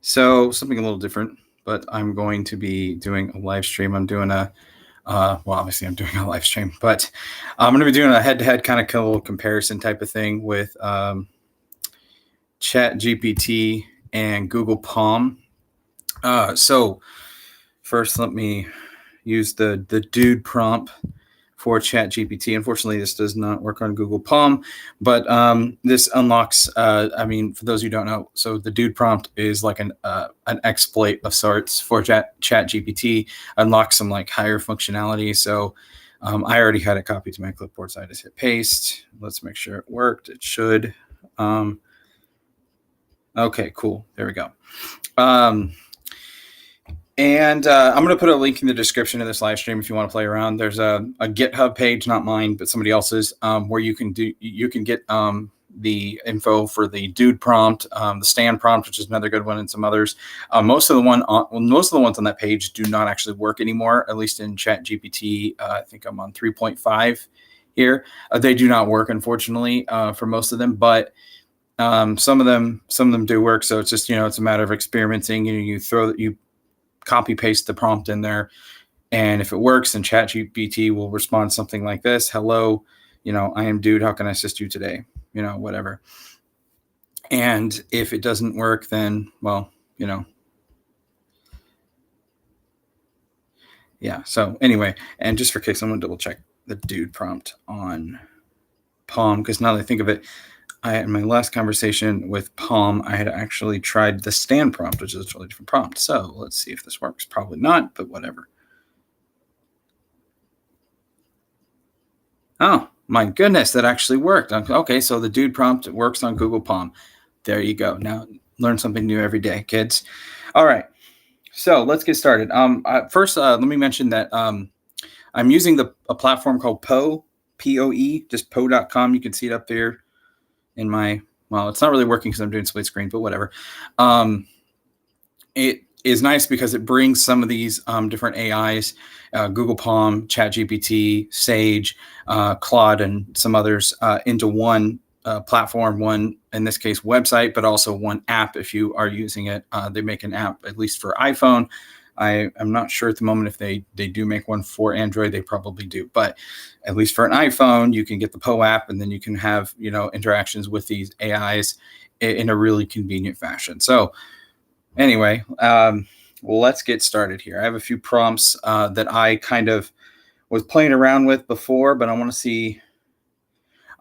So something a little different, but I'm going to be doing a live stream. I'm doing well, obviously I'm doing a live stream, but I'm going to be doing a head-to-head kind of little comparison type of thing with ChatGPT and Google Palm. So first, let me use the dude prompt for ChatGPT. Unfortunately, this does not work on Google Palm, but this unlocks. For those who don't know, so the dude prompt is like an exploit of sorts for ChatGPT. Unlocks some like higher functionality. So I already had it copied to my clipboard, so I just hit paste. Let's make sure it worked. It should. Okay, cool. There we go. And I'm going to put a link in the description of this live stream if you want to play around. There's a GitHub page, not mine, but somebody else's, where you can get the info for the dude prompt, the stand prompt, which is another good one, and some others. Most of the ones on that page do not actually work anymore, at least in ChatGPT. I think I'm on 3.5 here. They do not work, unfortunately, for most of them, but some of them do work. So it's just it's a matter of experimenting. You copy paste the prompt in there, and if it works, then ChatGPT will respond something like this: "Hello, I am dude. How can I assist you today?" Whatever. And if it doesn't work, then yeah. So anyway, and just for kicks, I'm gonna double check the dude prompt on Palm, because now that I think of it, in my last conversation with Palm, I had actually tried the stand prompt, which is a totally different prompt. So let's see if this works. Probably not, but whatever. Oh, my goodness, that actually worked. Okay, so the dude prompt works on Google Palm. There you go. Now, learn something new every day, kids. All right, so let's get started. First, let me mention that I'm using a platform called Poe, P-O-E, just poe.com. You can see it up there in my, it's not really working because I'm doing split screen, but whatever. It is nice because it brings some of these different AIs, Google Palm, ChatGPT, Sage, Claude, and some others into one platform, one, in this case, website, but also one app if you are using it. They make an app, at least for iPhone. I'm not sure at the moment if they do make one for Android. They probably do, but at least for an iPhone, you can get the Poe app, and then you can have interactions with these AIs in a really convenient fashion. So anyway, let's get started here. I have a few prompts that I kind of was playing around with before, but I want to see.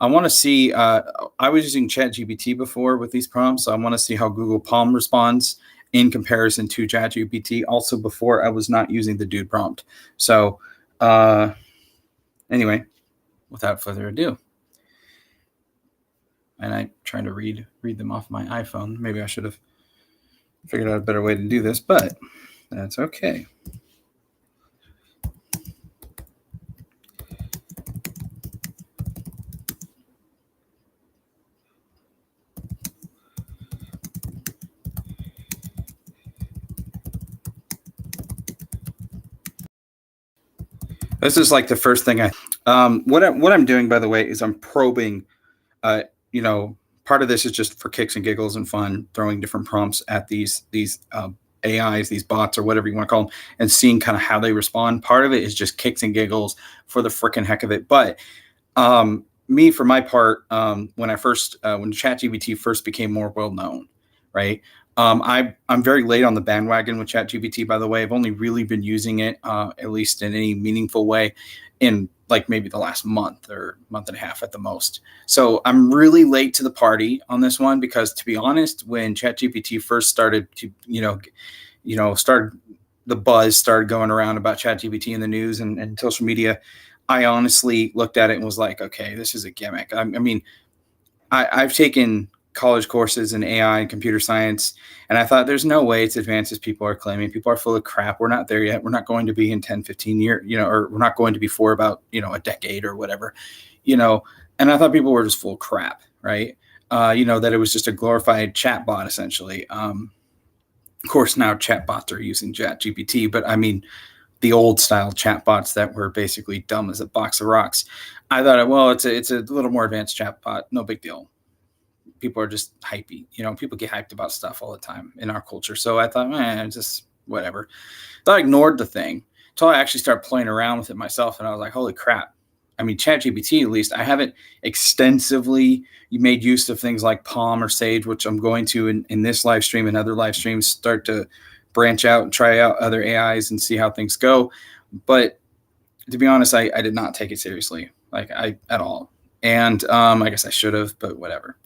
I was using ChatGPT before with these prompts, so I want to see how Google Palm responds in comparison to ChatGPT. Also, before I was not using the dude prompt. So anyway, without further ado, and I'm trying to read them off my iPhone. Maybe I should have figured out a better way to do this, but that's okay. This is like the first thing what I'm doing, by the way, is I'm probing. Part of this is just for kicks and giggles and fun, throwing different prompts at these AIs, these bots, or whatever you want to call them, and seeing kind of how they respond. Part of it is just kicks and giggles for the freaking heck of it. But me, for my part, when ChatGPT first became more well known, right? I'm very late on the bandwagon with ChatGPT, by the way. I've only really been using it, at least in any meaningful way, in like maybe the last month or month and a half at the most. So I'm really late to the party on this one, because to be honest, when ChatGPT first started to, the buzz started going around about ChatGPT in the news and social media, I honestly looked at it and was like, okay, this is a gimmick. I've taken college courses in AI and computer science, and I thought there's no way it's advanced as people are claiming. People are full of crap. We're not there yet. We're not going to be in 10, 15 years, or we're not going to be for about, a decade or whatever, and I thought people were just full of crap, right? That it was just a glorified chat bot, essentially. Of course, now chatbots are using ChatGPT, but I mean, the old style chatbots that were basically dumb as a box of rocks. I thought, well, it's a little more advanced chatbot, no big deal. people are just hypey. People get hyped about stuff all the time in our culture. So I thought, just whatever. So I ignored the thing until I actually started playing around with it myself. And I was like, holy crap. I mean, ChatGPT, at least I haven't extensively made use of things like Palm or Sage, which I'm going to in this live stream and other live streams, start to branch out and try out other AIs and see how things go. But to be honest, I did not take it seriously, at all. And I guess I should have, but whatever.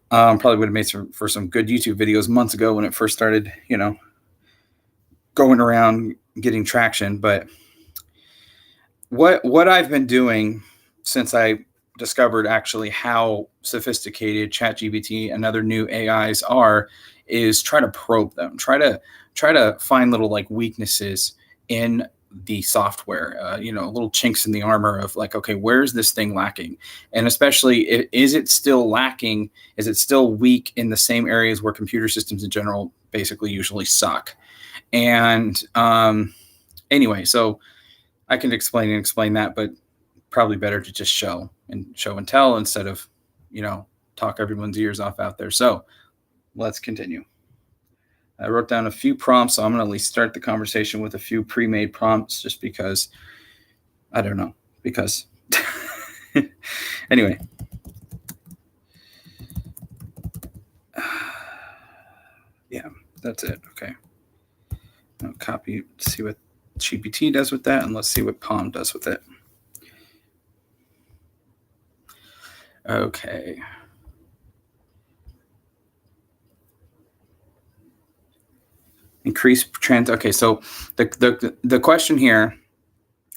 Probably would have made for some good YouTube videos months ago when it first started, going around getting traction. But what I've been doing since I discovered actually how sophisticated ChatGPT and other new AIs are is try to probe them, try to find little weaknesses in the software, little chinks in the armor of okay, where's this thing lacking? And especially, is it still lacking? Is it still weak in the same areas where computer systems in general basically usually suck? And anyway, so I can explain that, but probably better to just show and tell instead of, talk everyone's ears off out there. So let's continue. I wrote down a few prompts, so I'm going to at least start the conversation with a few pre-made prompts just because, I don't know, because. Anyway. Yeah, that's it. Okay. I'll copy, see what GPT does with that, and let's see what Palm does with it. Okay. Increase trans. Okay, so the question here,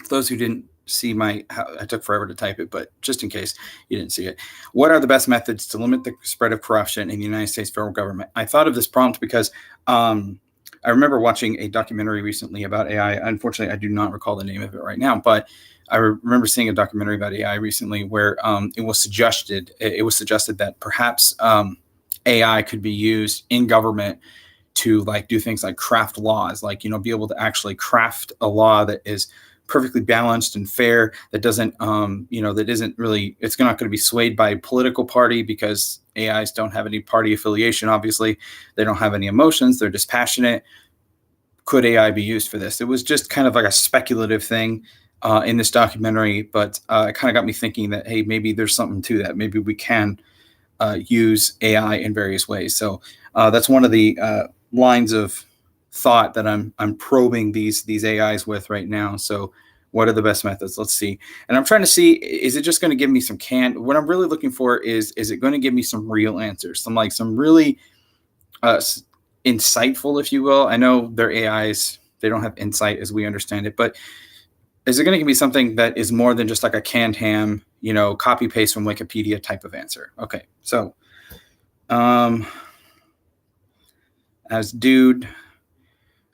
for those who didn't see I took forever to type it, but just in case you didn't see it, what are the best methods to limit the spread of corruption in the United States federal government? I thought of this prompt because I remember watching a documentary recently about AI. Unfortunately, I do not recall the name of it right now, but I remember seeing a documentary about AI recently where it was suggested that perhaps AI could be used in government to do things like craft laws, be able to actually craft a law that is perfectly balanced and fair, that doesn't, that isn't really, it's not going to be swayed by a political party because AIs don't have any party affiliation. Obviously, they don't have any emotions. They're dispassionate. Could AI be used for this? It was just kind of like a speculative thing in this documentary, but it kind of got me thinking that, hey, maybe there's something to that. Maybe we can use AI in various ways. So that's one of the lines of thought that I'm probing these AIs with right now. So what are the best methods? Let's see. And I'm trying to see, is it just going to give me some what I'm really looking for is it going to give me some real answers? Some really insightful, if you will. I know their AIs, they don't have insight as we understand it, but is it going to give me something that is more than just like a canned ham, copy paste from Wikipedia type of answer? Okay. So, as dude,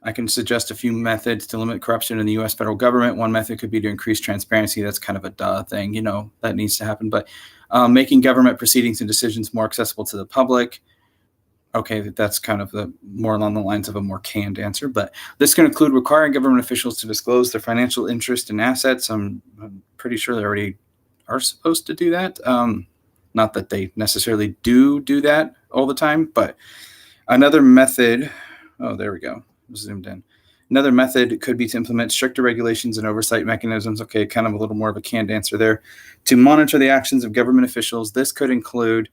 I can suggest a few methods to limit corruption in the U.S. federal government. One method could be to increase transparency. That's kind of a duh thing, that needs to happen. But making government proceedings and decisions more accessible to the public. Okay, that's kind of more along the lines of a more canned answer. But this can include requiring government officials to disclose their financial interest and assets. I'm pretty sure they already are supposed to do that. Not that they necessarily do that all the time, but another method. Oh, there we go. Zoomed in. Another method could be to implement stricter regulations and oversight mechanisms. Okay, kind of a little more of a canned answer there. To monitor the actions of government officials, this could include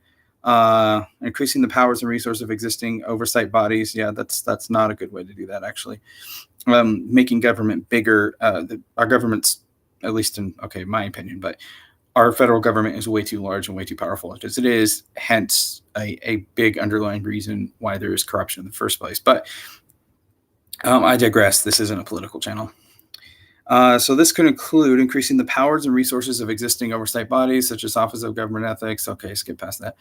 increasing the powers and resources of existing oversight bodies. Yeah, that's not a good way to do that, actually. Making government bigger. Our government's, at least in my opinion, but our federal government is way too large and way too powerful as it is. Hence, a big underlying reason why there is corruption in the first place. But I digress. This isn't a political channel. So this could include increasing the powers and resources of existing oversight bodies, such as Office of Government Ethics. Okay, skip past that.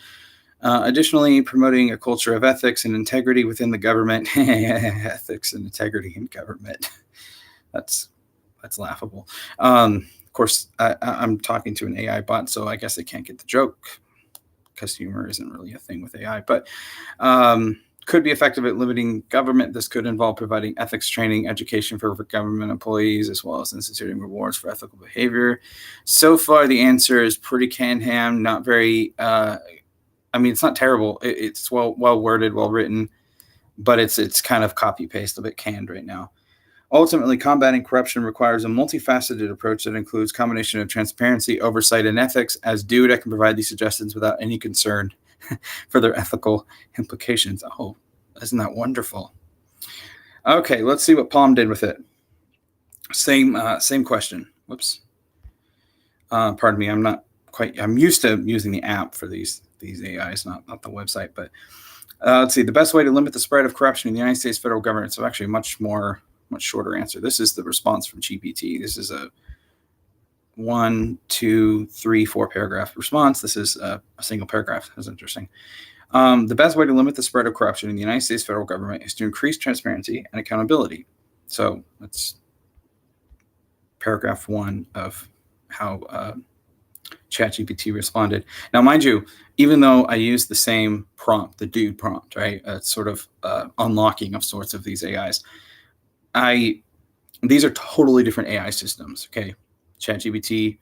Additionally, promoting a culture of ethics and integrity within the government. Ethics and integrity in government. That's laughable. Of course, I'm talking to an AI bot, so I guess they can't get the joke because humor isn't really a thing with AI. But could be effective at limiting government. This could involve providing ethics training, education for government employees, as well as instituting rewards for ethical behavior. So far, the answer is pretty canned ham, not very I mean, it's not terrible. It's well worded, well written, but it's kind of copy paste, a bit canned right now. Ultimately, combating corruption requires a multifaceted approach that includes a combination of transparency, oversight, and ethics. As Dude, I can provide these suggestions without any concern for their ethical implications. Oh, isn't that wonderful? Okay, let's see what Palm did with it. Same question. Whoops. Pardon me. I'm used to using the app for these AIs, not the website. But let's see. The best way to limit the spread of corruption in the United States federal government. So actually, much shorter answer. This is the response from GPT. This is a 1, 2, 3, 4 paragraph response. This is a single paragraph. That's interesting. The best way to limit the spread of corruption in the United States federal government is to increase transparency and accountability. So that's paragraph 1 of how ChatGPT responded. Now, mind you, even though I used the same prompt, the Dude prompt, right? Sort of unlocking of sorts of these AIs. These are totally different AI systems. Okay, ChatGPT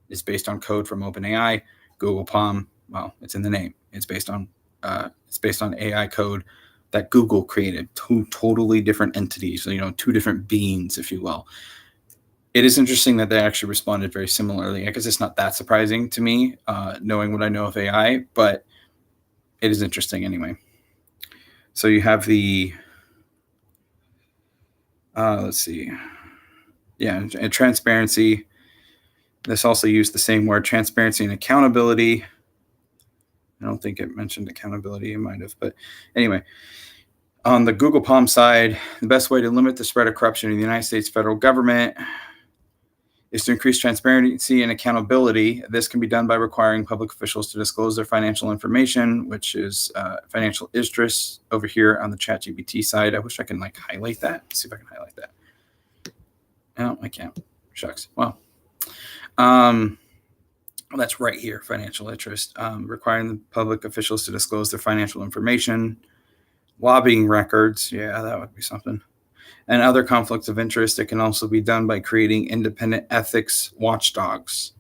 is based on code from OpenAI. Google Palm, well, it's in the name. It's based on AI code that Google created. Two totally different entities. Two different beings, if you will. It is interesting that they actually responded very similarly. I guess it's not that surprising to me, knowing what I know of AI, but it is interesting anyway. So you have the let's see. Yeah, and transparency. This also used the same word, transparency and accountability. I don't think it mentioned accountability. It might have, but anyway. On the Google Palm side, the best way to limit the spread of corruption in the United States federal government is to increase transparency and accountability. This can be done by requiring public officials to disclose their financial information, which is financial interests over here on the ChatGPT side. I wish I can highlight that. Let's see if I can highlight that. No, I can't. Shucks. Well, that's right here, financial interest. Requiring the public officials to disclose their financial information. Lobbying records. Yeah, that would be something. And other conflicts of interest. It can also be done by creating independent ethics watchdogs.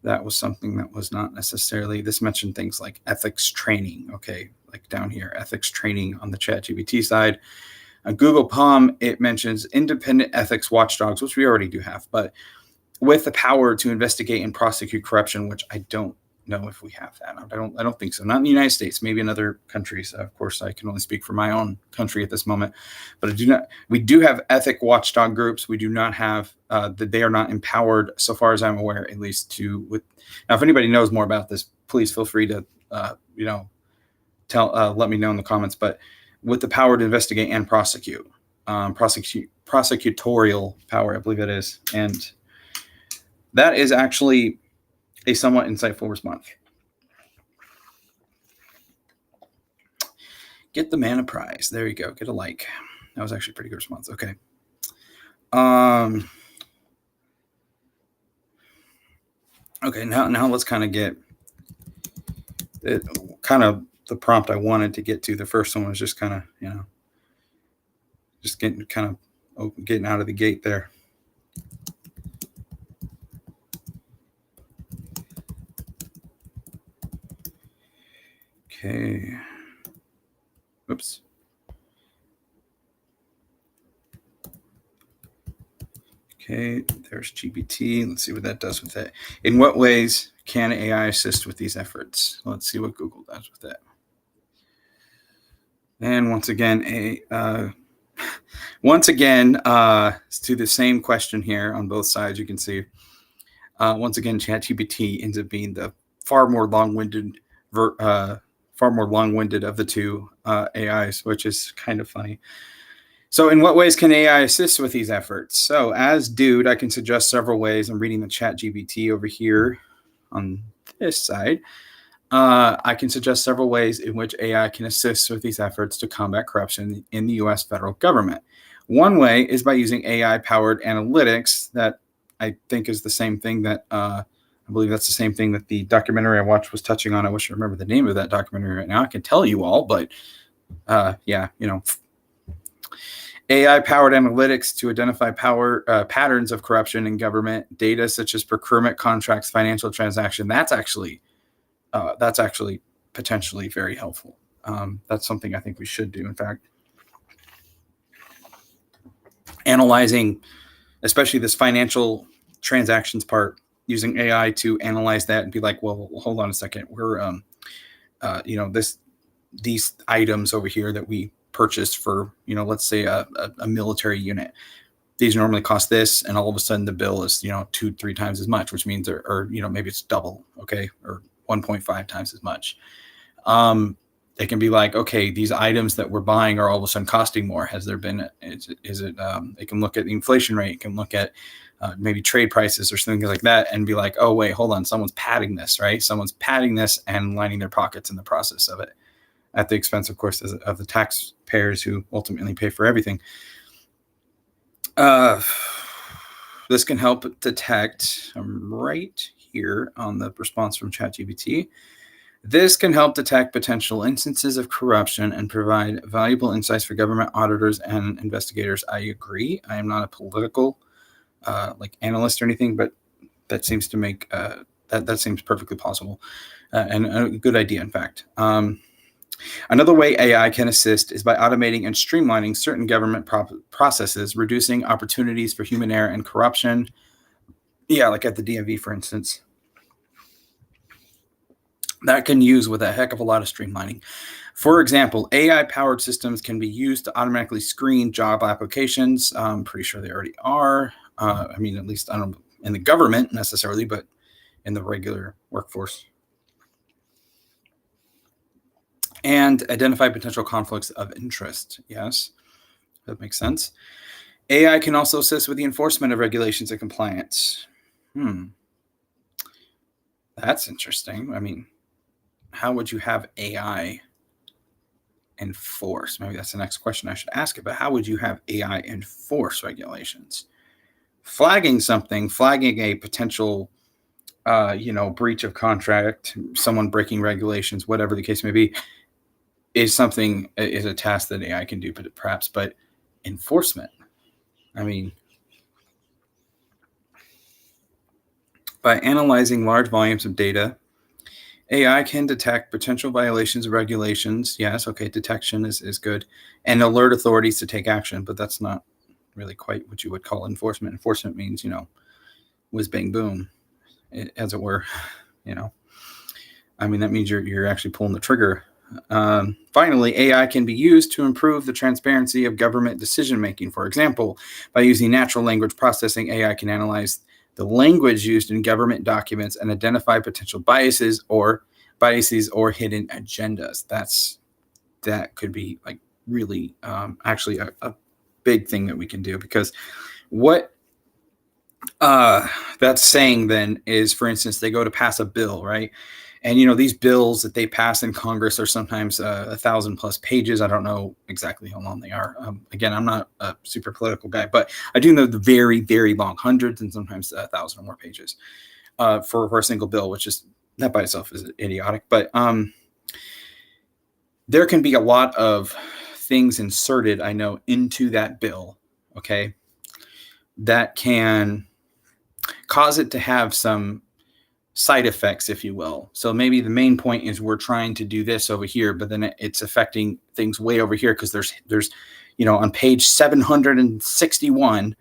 That was something that was not necessarily, this mentioned things like ethics training. Okay, like down here, ethics training on the ChatGPT side. On Google Palm, it mentions independent ethics watchdogs, which we already do have, but with the power to investigate and prosecute corruption, which I don't know if we have that. I don't think so. Not in the United States, maybe in other countries. Of course, I can only speak for my own country at this moment, but we do have ethic watchdog groups. We do not have that. They are not empowered, so far as I'm aware, at least now, if anybody knows more about this, please feel free to, let me know in the comments, but with the power to investigate and prosecute, prosecutorial power, I believe it is. And that is actually a somewhat insightful response. Get the man a prize. There you go. Get a like. That was actually a pretty good response. Okay. Okay. Now let's kind of get it. Kind of the prompt I wanted to get to. The first one was just kind of, just getting out of the gate there. Okay. Oops. Okay, there's GPT. Let's see what that does with it. In what ways can AI assist with these efforts? Let's see what Google does with it. And once again, to the same question here on both sides, you can see, once again, ChatGPT ends up being the far more long-winded of the two AIs, which is kind of funny. So in what ways can AI assist with these efforts? So as Dude, I can suggest several ways. I'm reading the ChatGPT over here on this side. I can suggest several ways in which AI can assist with these efforts to combat corruption in the U.S. federal government. One way is by using AI-powered analytics that I think is the same thing that I believe that's the same thing that the documentary I watched was touching on. I wish I remember the name of that documentary right now. I can tell you all, but AI-powered analytics to identify patterns of corruption in government, data such as procurement contracts, financial transaction. That's actually potentially very helpful. That's something I think we should do. In fact, analyzing, especially this financial transactions part, using AI to analyze that and be like, well, hold on a second. We're, these items over here that we purchased for, let's say a military unit, these normally cost this, and all of a sudden the bill is, 2-3 times as much, which means, or maybe it's double, okay, or 1.5 times as much. It can be like, okay, these items that we're buying are all of a sudden costing more. Has there been, is it, it can look at the inflation rate, it can look at maybe trade prices or something like that, and be like, oh, wait, hold on, someone's padding this, right? Someone's padding this and lining their pockets in the process of it, at the expense, of course, of the taxpayers who ultimately pay for everything. This can help detect, I'm right here on the response from ChatGPT. This can help detect potential instances of corruption and provide valuable insights for government auditors and investigators. I agree. I am not a political analyst or anything, but that seems to make that seems perfectly possible and a good idea, in fact. Another way AI can assist is by automating and streamlining certain government processes, reducing opportunities for human error and corruption. Yeah, like at the DMV, for instance. That can use with a heck of a lot of streamlining. For example, AI-powered systems can be used to automatically screen job applications. I'm pretty sure they already are. At least I don't know in the government necessarily, but in the regular workforce. And identify potential conflicts of interest. Yes, that makes sense. AI can also assist with the enforcement of regulations and compliance. That's interesting. How would you have AI enforce? Maybe that's the next question I should ask it, but how would you have AI enforce regulations? Flagging a potential, breach of contract, someone breaking regulations, whatever the case may be, is a task that AI can do, but enforcement, by analyzing large volumes of data, AI can detect potential violations of regulations. Yes, okay, detection is good, and alert authorities to take action, but that's not really quite what you would call enforcement. Enforcement means, whiz bang boom, as it were. That means you're actually pulling the trigger. Finally, AI can be used to improve the transparency of government decision-making. For example, by using natural language processing, AI can analyze the language used in government documents and identify potential biases or hidden agendas. That could be really actually a big thing that we can do, because what that's saying then is, for instance, they go to pass a bill, right? And these bills that they pass in Congress are sometimes 1,000+ pages. I don't know exactly how long they are. Again, I'm not a super political guy, but I do know the very, very long, hundreds and sometimes 1,000 or more pages for a single bill, which is, that by itself is idiotic. But there can be a lot of things inserted, I know, into that bill, okay, that can cause it to have some side effects, if you will. So maybe the main point is we're trying to do this over here, but then it's affecting things way over here, because there's on page 761,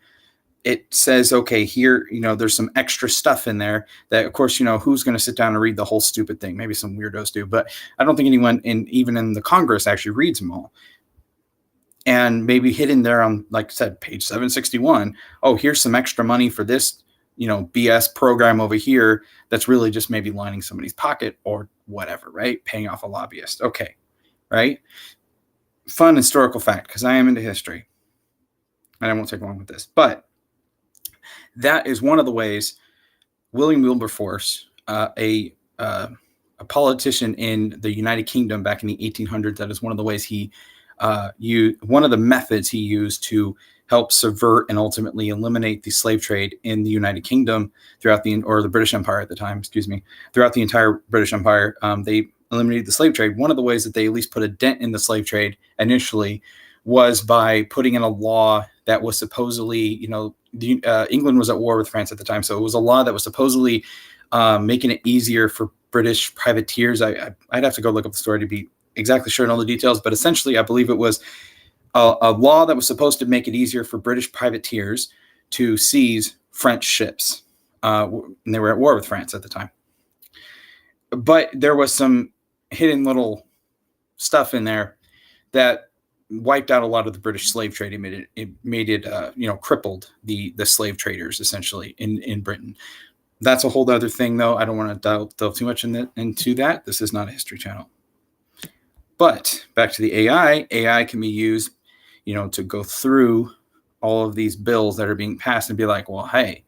it says, okay, here, there's some extra stuff in there that, of course, who's going to sit down and read the whole stupid thing? Maybe some weirdos do, but I don't think anyone even in the Congress actually reads them all. And maybe hidden there on, like I said, page 761, oh, here's some extra money for this BS program over here that's really just maybe lining somebody's pocket or whatever, right? Paying off a lobbyist. Okay, right? Fun historical fact, because I am into history. And I won't take long with this. But that is one of the ways William Wilberforce, a politician in the United Kingdom back in the 1800s, that is one of the ways one of the methods he used to help subvert and ultimately eliminate the slave trade in the United Kingdom or the British Empire at the time, throughout the entire British Empire. They eliminated the slave trade. One of the ways that they at least put a dent in the slave trade initially was by putting in a law that was supposedly, England was at war with France at the time. So it was a law that was supposedly making it easier for British privateers. I'd have to go look up the story to be exactly sure on all the details, but essentially I believe it was a law that was supposed to make it easier for British privateers to seize French ships. And they were at war with France at the time. But there was some hidden little stuff in there that wiped out a lot of the British slave trade. It made it crippled the slave traders essentially in Britain. That's a whole other thing, though. I don't want to delve too much into that. This is not a History Channel. But back to the AI. AI can be used, to go through all of these bills that are being passed and be like, well, hey,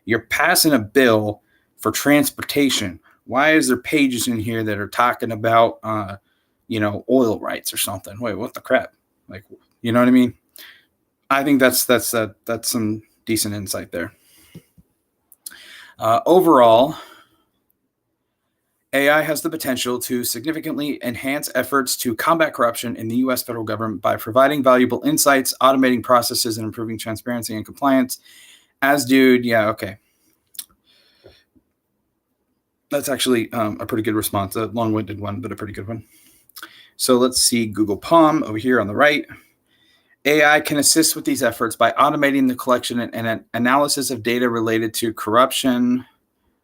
you're passing a bill for transportation. Why is there pages in here that are talking about, oil rights or something? Wait, what the crap? Like, you know what I mean? I think that's some decent insight there. Overall, AI has the potential to significantly enhance efforts to combat corruption in the U.S. federal government by providing valuable insights, automating processes, and improving transparency and compliance. That's actually a pretty good response, a long-winded one, but a pretty good one. So let's see Google Palm over here on the right. AI can assist with these efforts by automating the collection and analysis of data related to corruption.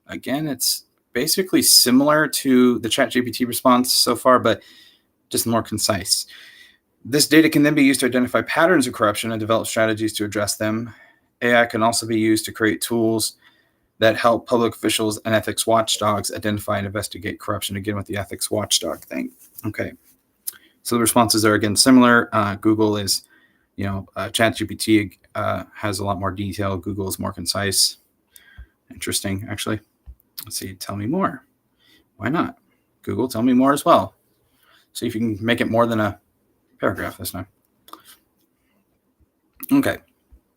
Again, it's basically similar to the ChatGPT response so far, but just more concise. This data can then be used to identify patterns of corruption and develop strategies to address them. AI can also be used to create tools that help public officials and ethics watchdogs identify and investigate corruption, again with the ethics watchdog thing. Okay, so the responses are again similar. Google is, ChatGPT has a lot more detail. Google is more concise. Interesting, actually. Let's see, tell me more. Why not? Google, tell me more as well. See if you can make it more than a paragraph this time. Okay.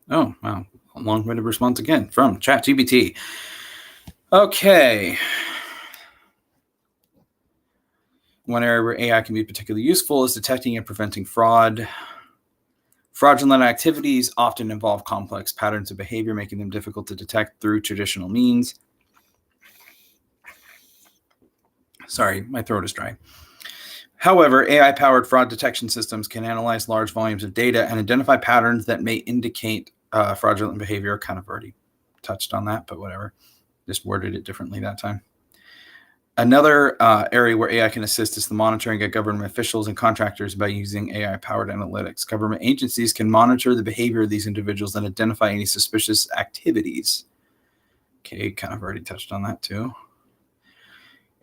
Oh, wow. A long-winded response again from ChatGPT. Okay. One area where AI can be particularly useful is detecting and preventing fraud. Fraudulent activities often involve complex patterns of behavior, making them difficult to detect through traditional means. Sorry, my throat is dry. However, AI-powered fraud detection systems can analyze large volumes of data and identify patterns that may indicate fraudulent behavior. Kind of already touched on that, but whatever. Just worded it differently that time. Another area where AI can assist is the monitoring of government officials and contractors by using AI-powered analytics. Government agencies can monitor the behavior of these individuals and identify any suspicious activities. Okay, kind of already touched on that too.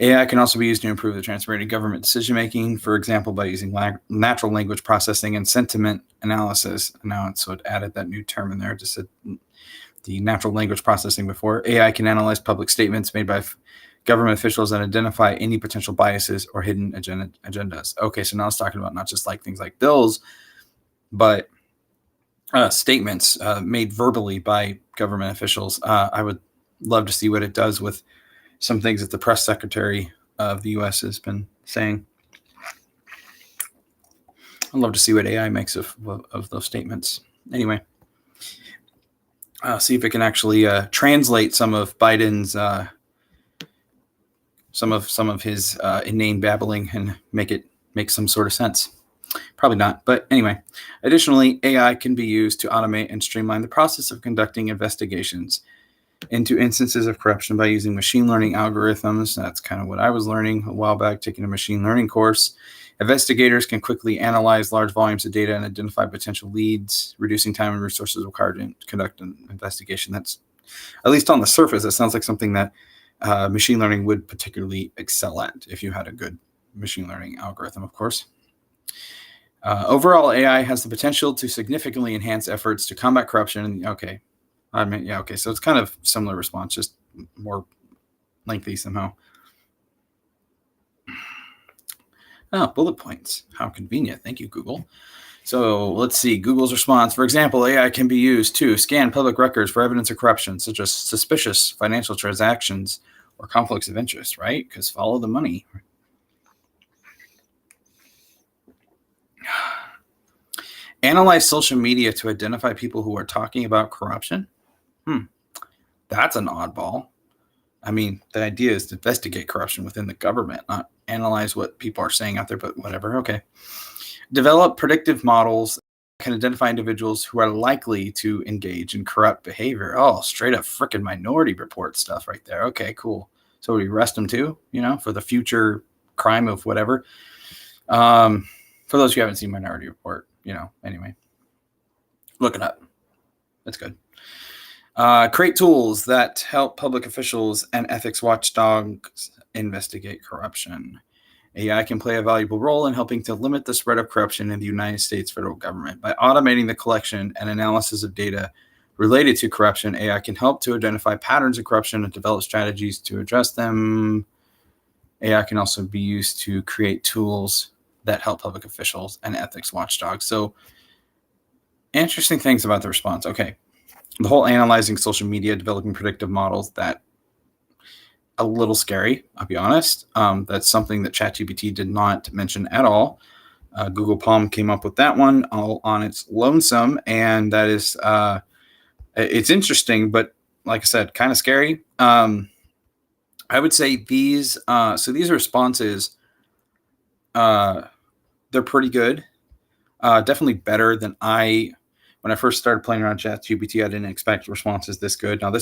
AI can also be used to improve the transparency of government decision-making, for example, by using natural language processing and sentiment analysis. Now it added that new term in there, just said the natural language processing before. AI can analyze public statements made by government officials and identify any potential biases or hidden agendas. Okay, so now it's talking about not just like things like bills, but statements made verbally by government officials. I would love to see what it does with some things that the press secretary of the U.S. has been saying. I'd love to see what AI makes of those statements. Anyway, see if it can actually translate some of Biden's some of his inane babbling and make some sort of sense. Probably not, but anyway. Additionally, AI can be used to automate and streamline the process of conducting investigations into instances of corruption by using machine learning algorithms. That's kind of what I was learning a while back, taking a machine learning course. Investigators can quickly analyze large volumes of data and identify potential leads, reducing time and resources required to conduct an investigation. That's, at least on the surface, that sounds like something that machine learning would particularly excel at if you had a good machine learning algorithm, of course. Overall, AI has the potential to significantly enhance efforts to combat corruption. Okay. So it's kind of similar response, just more lengthy somehow. Oh, bullet points. How convenient. Thank you, Google. So let's see. Google's response. For example, AI can be used to scan public records for evidence of corruption, such as suspicious financial transactions or conflicts of interest, right? Because follow the money. Analyze social media to identify people who are talking about corruption. That's an oddball. I mean, the idea is to investigate corruption within the government, not analyze what people are saying out there, but whatever. Okay. Develop predictive models that can identify individuals who are likely to engage in corrupt behavior. Oh, straight up freaking Minority Report stuff right there. Okay, cool. So we arrest them too, for the future crime of whatever. For those who haven't seen Minority Report, anyway, look it up. That's good. Create tools that help public officials and ethics watchdogs investigate corruption. AI can play a valuable role in helping to limit the spread of corruption in the United States federal government. By automating the collection and analysis of data related to corruption, AI can help to identify patterns of corruption and develop strategies to address them. AI can also be used to create tools that help public officials and ethics watchdogs. So, interesting things about the response. Okay. The whole analyzing social media, developing predictive models, that a little scary, I'll be honest. That's something that ChatGPT did not mention at all. Google Palm came up with that one all on its lonesome, and that is, it's interesting, but like I said, kind of scary. I would say these responses, they're pretty good. Definitely better than when I first started playing around ChatGPT, I didn't expect responses this good. Now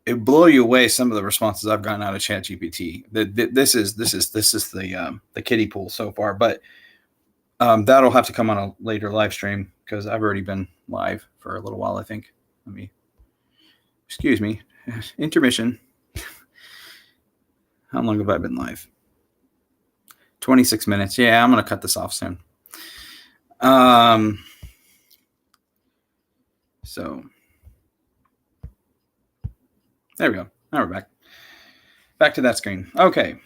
it blow you away. Some of the responses I've gotten out of ChatGPT. This is the kiddie pool so far, but that'll have to come on a later live stream because I've already been live for a little while. I think. Excuse me, intermission. How long have I been live? 26 minutes. Yeah, I'm gonna cut this off soon. So there we go. Now we're back to that screen. Okay.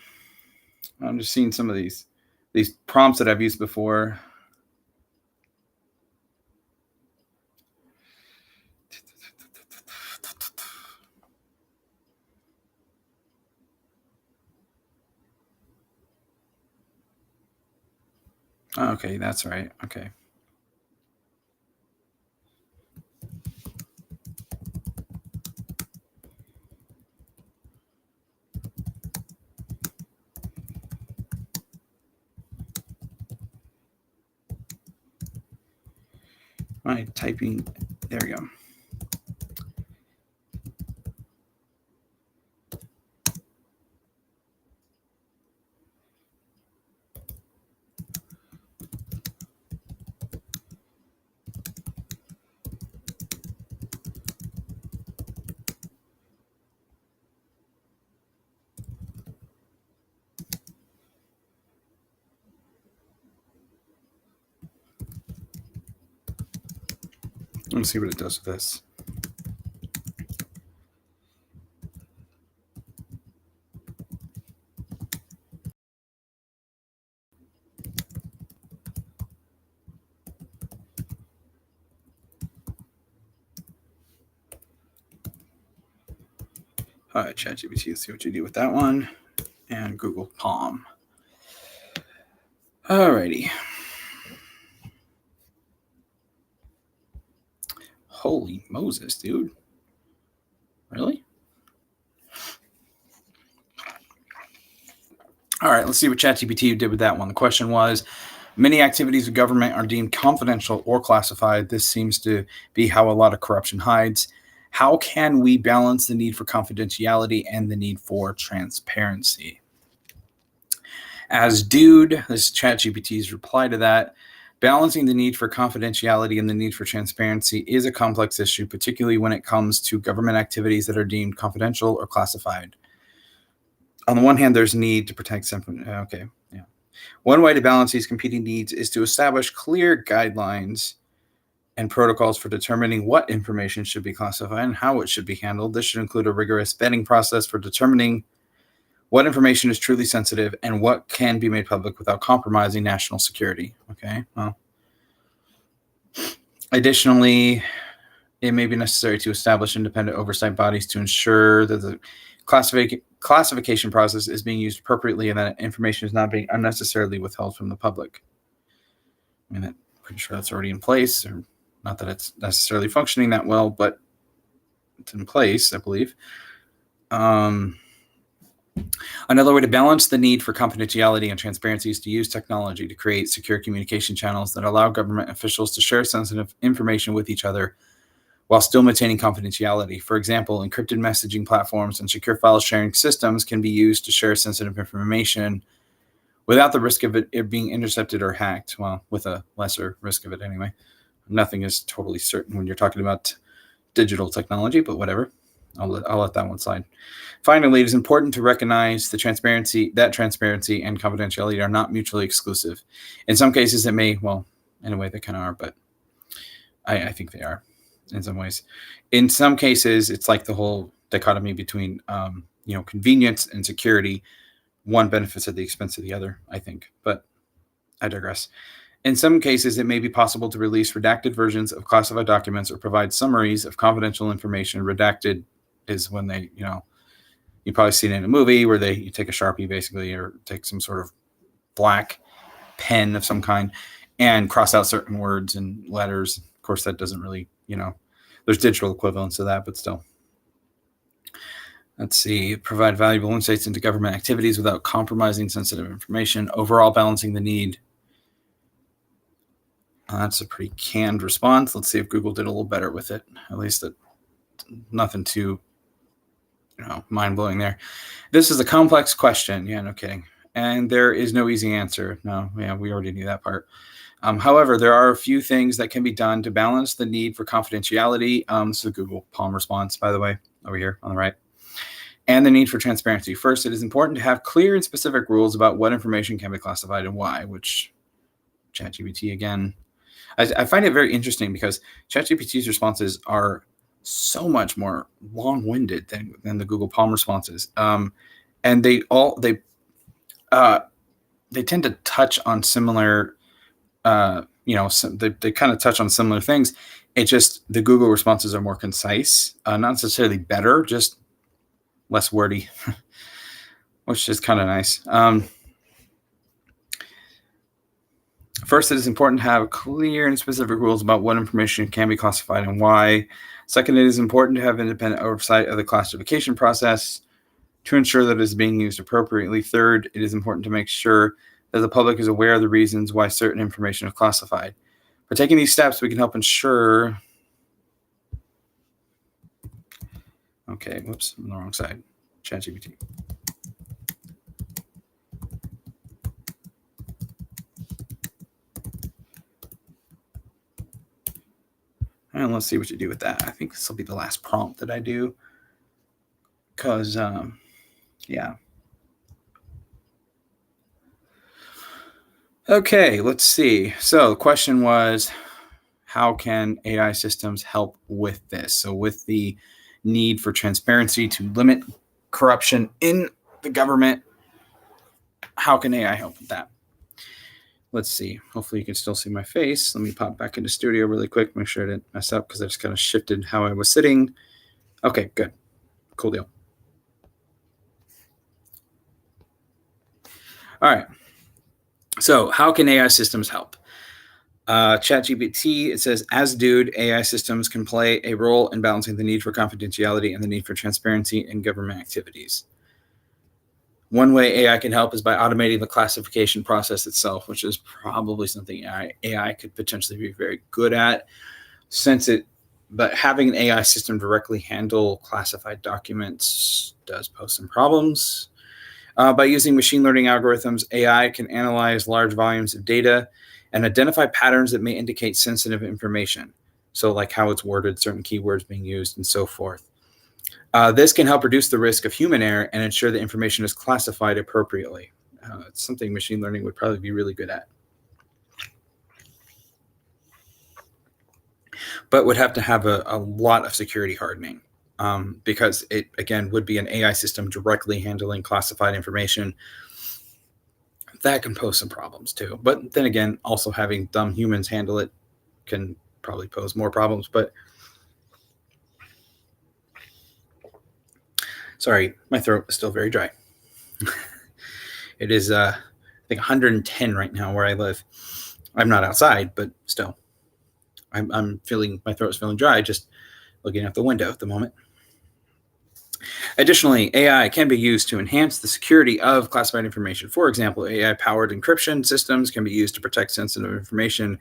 I'm just seeing some of these prompts that I've used before. Okay, that's right. Okay. My typing, there we go. Let's see what it does with this. All right, ChatGPT, let's see what you do with that one. And Google Palm. Alrighty. Holy Moses, dude. Really? All right, let's see what ChatGPT did with that one. The question was, many activities of government are deemed confidential or classified. This seems to be how a lot of corruption hides. How can we balance the need for confidentiality and the need for transparency? As dude, this is ChatGPT's reply to that. Balancing the need for confidentiality and the need for transparency is a complex issue, particularly when it comes to government activities that are deemed confidential or classified. On the one hand, there's a need to protect something. Okay, yeah. One way to balance these competing needs is to establish clear guidelines and protocols for determining what information should be classified and how it should be handled. This should include a rigorous vetting process for determining what information is truly sensitive and what can be made public without compromising national security. Okay, well. Additionally, it may be necessary to establish independent oversight bodies to ensure that the classification process is being used appropriately and that information is not being unnecessarily withheld from the public. I mean, I'm pretty sure that's already in place, or not that it's necessarily functioning that well, but it's in place, I believe. Another way to balance the need for confidentiality and transparency is to use technology to create secure communication channels that allow government officials to share sensitive information with each other while still maintaining confidentiality. For example, encrypted messaging platforms and secure file sharing systems can be used to share sensitive information without the risk of it being intercepted or hacked. Well, with a lesser risk of it anyway. Nothing is totally certain when you're talking about digital technology, but whatever. I'll let that one slide. Finally, it is important to recognize that transparency and confidentiality are not mutually exclusive. In some cases, it may, well, in a way they kind of are, but I think they are in some ways. In some cases, it's like the whole dichotomy between, convenience and security. One benefits at the expense of the other, I think, but I digress. In some cases, it may be possible to release redacted versions of classified documents or provide summaries of confidential information. Redacted is when they, you've probably seen it in a movie where you take a Sharpie basically, or take some sort of black pen of some kind and cross out certain words and letters. Of course, that doesn't really, there's digital equivalents of that, but still. Let's see, provide valuable insights into government activities without compromising sensitive information. Overall, balancing the need. That's a pretty canned response. Let's see if Google did a little better with it. At least nothing too, mind-blowing there. This is a complex question. Yeah, no kidding. And there is no easy answer. No, yeah, we already knew that part. However, there are a few things that can be done to balance the need for confidentiality. This is a Google Palm response, by the way, over here on the right. And the need for transparency. First, it is important to have clear and specific rules about what information can be classified and why, which ChatGPT, again, I find it very interesting because ChatGPT's responses are so much more long-winded than the Google Palm responses. And they tend to touch on similar, they kind of touch on similar things. It just, the Google responses are more concise, not necessarily better, just less wordy, which is kind of nice. First, it is important to have clear and specific rules about what information can be classified and why. Second, it is important to have independent oversight of the classification process to ensure that it is being used appropriately. Third, it is important to make sure that the public is aware of the reasons why certain information is classified. By taking these steps, we can help ensure... Okay, whoops, I'm on the wrong side. ChatGPT. And let's see what you do with that. I think this will be the last prompt that I do. Because, yeah. Okay, let's see. So the question was, how can AI systems help with this? So with the need for transparency to limit corruption in the government, how can AI help with that? Let's see. Hopefully you can still see my face. Let me pop back into Studio really quick, make sure I didn't mess up because I just kind of shifted how I was sitting. Okay, good. Cool deal. All right. So how can AI systems help? ChatGPT, it says, as dude, AI systems can play a role in balancing the need for confidentiality and the need for transparency in government activities. One way AI can help is by automating the classification process itself, which is probably something AI could potentially be very good at, but having an AI system directly handle classified documents does pose some problems. By using machine learning algorithms, AI can analyze large volumes of data and identify patterns that may indicate sensitive information. So like how it's worded, certain keywords being used, and so forth. This can help reduce the risk of human error and ensure the information is classified appropriately. It's something machine learning would probably be really good at. But would have to have a lot of security hardening because it, again, would be an AI system directly handling classified information. That can pose some problems too. But then again, also having dumb humans handle it can probably pose more problems. But sorry, my throat is still very dry. It is, I think, 110 right now where I live. I'm not outside, but still, I'm feeling, my throat's feeling dry just looking out the window at the moment. Additionally, AI can be used to enhance the security of classified information. For example, AI-powered encryption systems can be used to protect sensitive information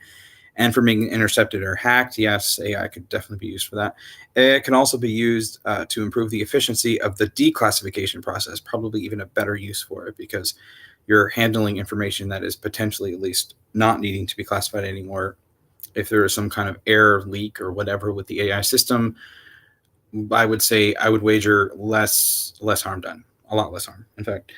and from being intercepted or hacked. Yes, AI could definitely be used for that. AI can also be used to improve the efficiency of the declassification process, probably even a better use for it because you're handling information that is potentially at least not needing to be classified anymore. If there is some kind of error, leak, or whatever with the AI system, I would say I would wager less harm done, a lot less harm, in fact.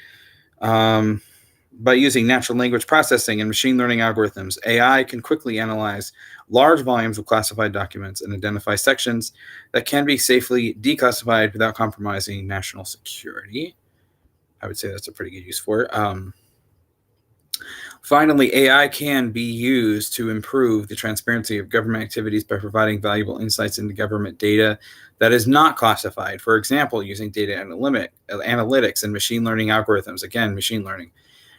By using natural language processing and machine learning algorithms, AI can quickly analyze large volumes of classified documents and identify sections that can be safely declassified without compromising national security. I would say that's a pretty good use for it. Finally, AI can be used to improve the transparency of government activities by providing valuable insights into government data that is not classified. For example, using data analytics and machine learning algorithms. Again, machine learning.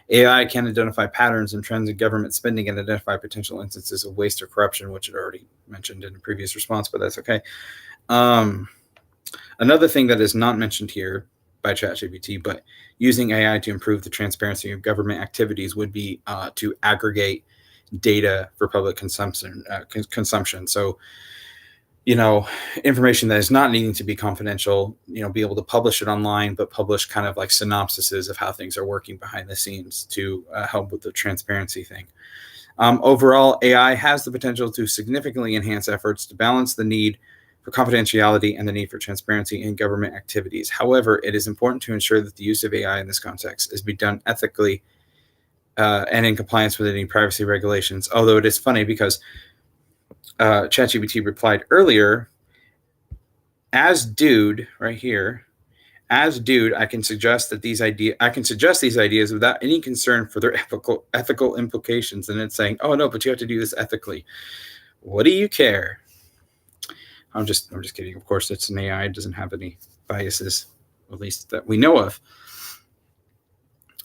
AI can identify patterns and trends in government spending and identify potential instances of waste or corruption, which it already mentioned in a previous response, but that's okay. Another thing that is not mentioned here by ChatGPT, but using AI to improve the transparency of government activities would be to aggregate data for public consumption. So, information that is not needing to be confidential, be able to publish it online, but publish kind of like synopsises of how things are working behind the scenes to help with the transparency thing. Overall, AI has the potential to significantly enhance efforts to balance the need for confidentiality and the need for transparency in government activities. However, it is important to ensure that the use of AI in this context is being done ethically and in compliance with any privacy regulations. Although it is funny because ChatGPT replied earlier, as dude, right here, as dude, I can suggest these ideas without any concern for their ethical implications. And it's saying, oh no, but you have to do this ethically. What do you care? I'm just kidding. Of course, it's an AI. It doesn't have any biases, at least that we know of.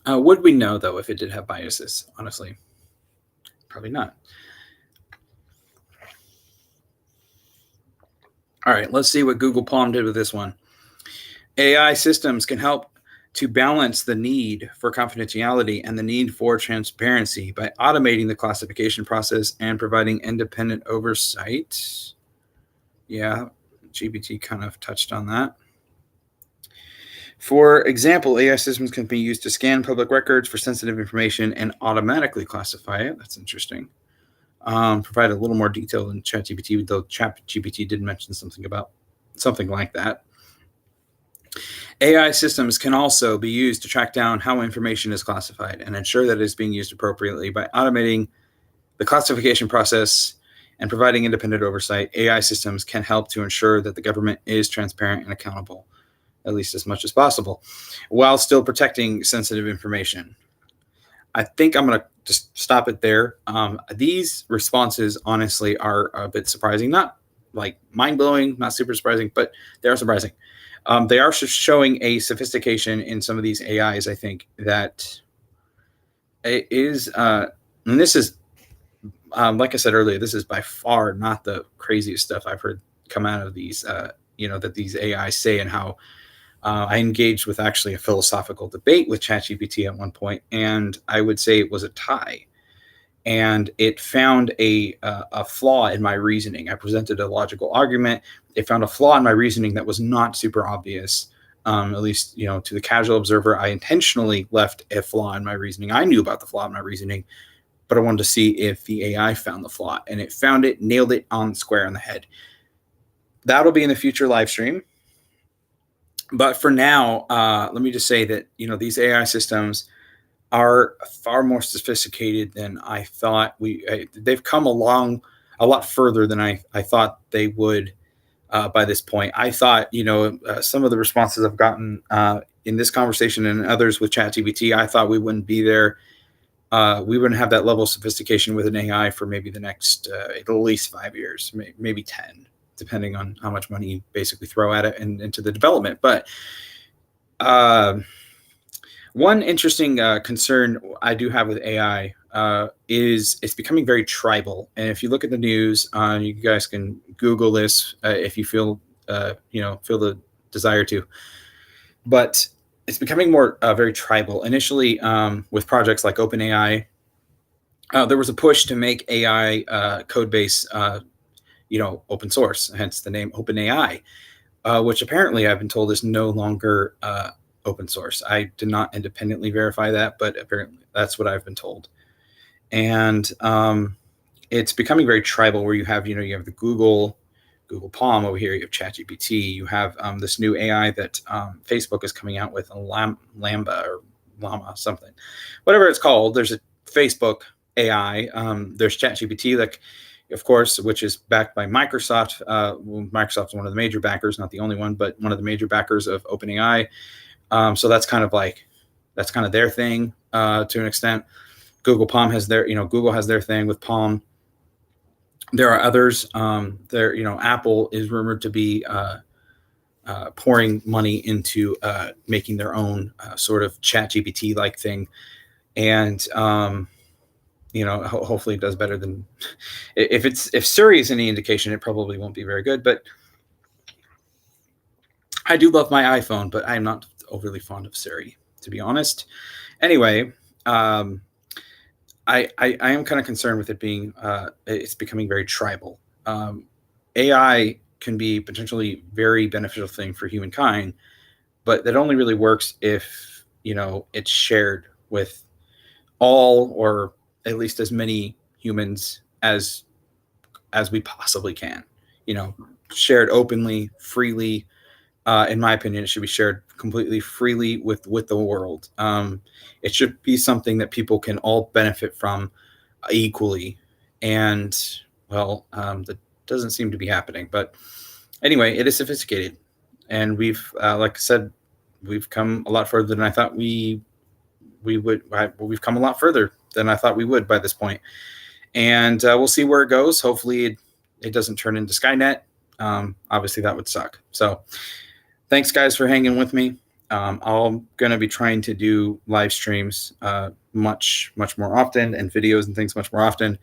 Would we know, though, if it did have biases? Honestly, probably not. All right, let's see what Google Palm did with this one. AI systems can help to balance the need for confidentiality and the need for transparency by automating the classification process and providing independent oversight. Yeah, GPT kind of touched on that. For example, AI systems can be used to scan public records for sensitive information and automatically classify it. That's interesting. Provide a little more detail than ChatGPT, though ChatGPT did mention something about something like that. AI systems can also be used to track down how information is classified and ensure that it is being used appropriately by automating the classification process and providing independent oversight. AI systems can help to ensure that the government is transparent and accountable, at least as much as possible, while still protecting sensitive information. I think I'm going to just stop it there. These responses, honestly, are a bit surprising. Not like mind-blowing, not super surprising, but they are surprising. They are showing a sophistication in some of these AIs, I think, that it is, and this is, like I said earlier, this is by far not the craziest stuff I've heard come out of these, that these AIs say, and how I engaged with actually a philosophical debate with ChatGPT at one point, and I would say it was a tie. And it found a flaw in my reasoning. I presented a logical argument. It found a flaw in my reasoning that was not super obvious, at least to the casual observer. I intentionally left a flaw in my reasoning. I knew about the flaw in my reasoning, but I wanted to see if the AI found the flaw, and it found it, nailed it on square on the head. That'll be in the future live stream. But for now, let me just say that these AI systems are far more sophisticated than I thought. They've come along a lot further than I thought they would by this point. I thought, some of the responses I've gotten in this conversation and others with ChatGPT, I thought we wouldn't be there. We wouldn't have that level of sophistication with an AI for maybe the next at least 5 years, maybe 10, depending on how much money you basically throw at it and into the development. But one interesting concern I do have with AI is it's becoming very tribal. And if you look at the news, you guys can Google this if you feel the desire to. but it's becoming more very tribal. Initially, with projects like OpenAI, there was a push to make AI code base, open source, hence the name OpenAI, which apparently I've been told is no longer open source. I did not independently verify that, but apparently that's what I've been told. And it's becoming very tribal, where you have the Google Palm over here, you have ChatGPT, you have this new AI that Facebook is coming out with, a Lambda or Llama something, whatever it's called. There's a Facebook AI. There's ChatGPT, like, of course, which is backed by Microsoft. Microsoft is one of the major backers, not the only one, but one of the major backers of OpenAI. So that's kind of their thing to an extent. Google Palm has Google has their thing with Palm. There are others. Apple is rumored to be pouring money into making their own sort of ChatGPT like thing, and hopefully it does better than if Siri is any indication, it probably won't be very good. But I do love my iPhone, but I'm not overly fond of Siri, to be honest. Anyway, I am kind of concerned with it being it's becoming very tribal. AI can be potentially very beneficial thing for humankind, but that only really works if it's shared with all, or at least as many humans as we possibly can. Shared openly, freely. In my opinion, it should be shared completely freely with the world. It should be something that people can all benefit from equally. And well, that doesn't seem to be happening. But anyway, it is sophisticated, and we've, like I said, we've come a lot further than I thought we would. We've come a lot further than I thought we would by this point, and we'll see where it goes. Hopefully, it doesn't turn into Skynet. Obviously, that would suck. So, thanks, guys, for hanging with me. I'm going to be trying to do live streams much more often, and videos and things much more often.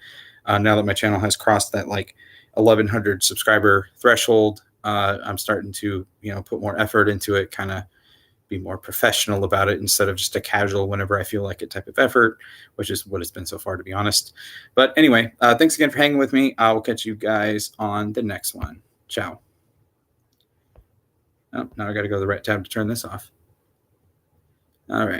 Now that my channel has crossed that 1,100 subscriber threshold, I'm starting to put more effort into it, kind of be more professional about it instead of just a casual whenever I feel like it type of effort, which is what it's been so far, to be honest. But anyway, thanks again for hanging with me. I will catch you guys on the next one. Ciao. Oh, now I got to go to the right tab to turn this off. All right.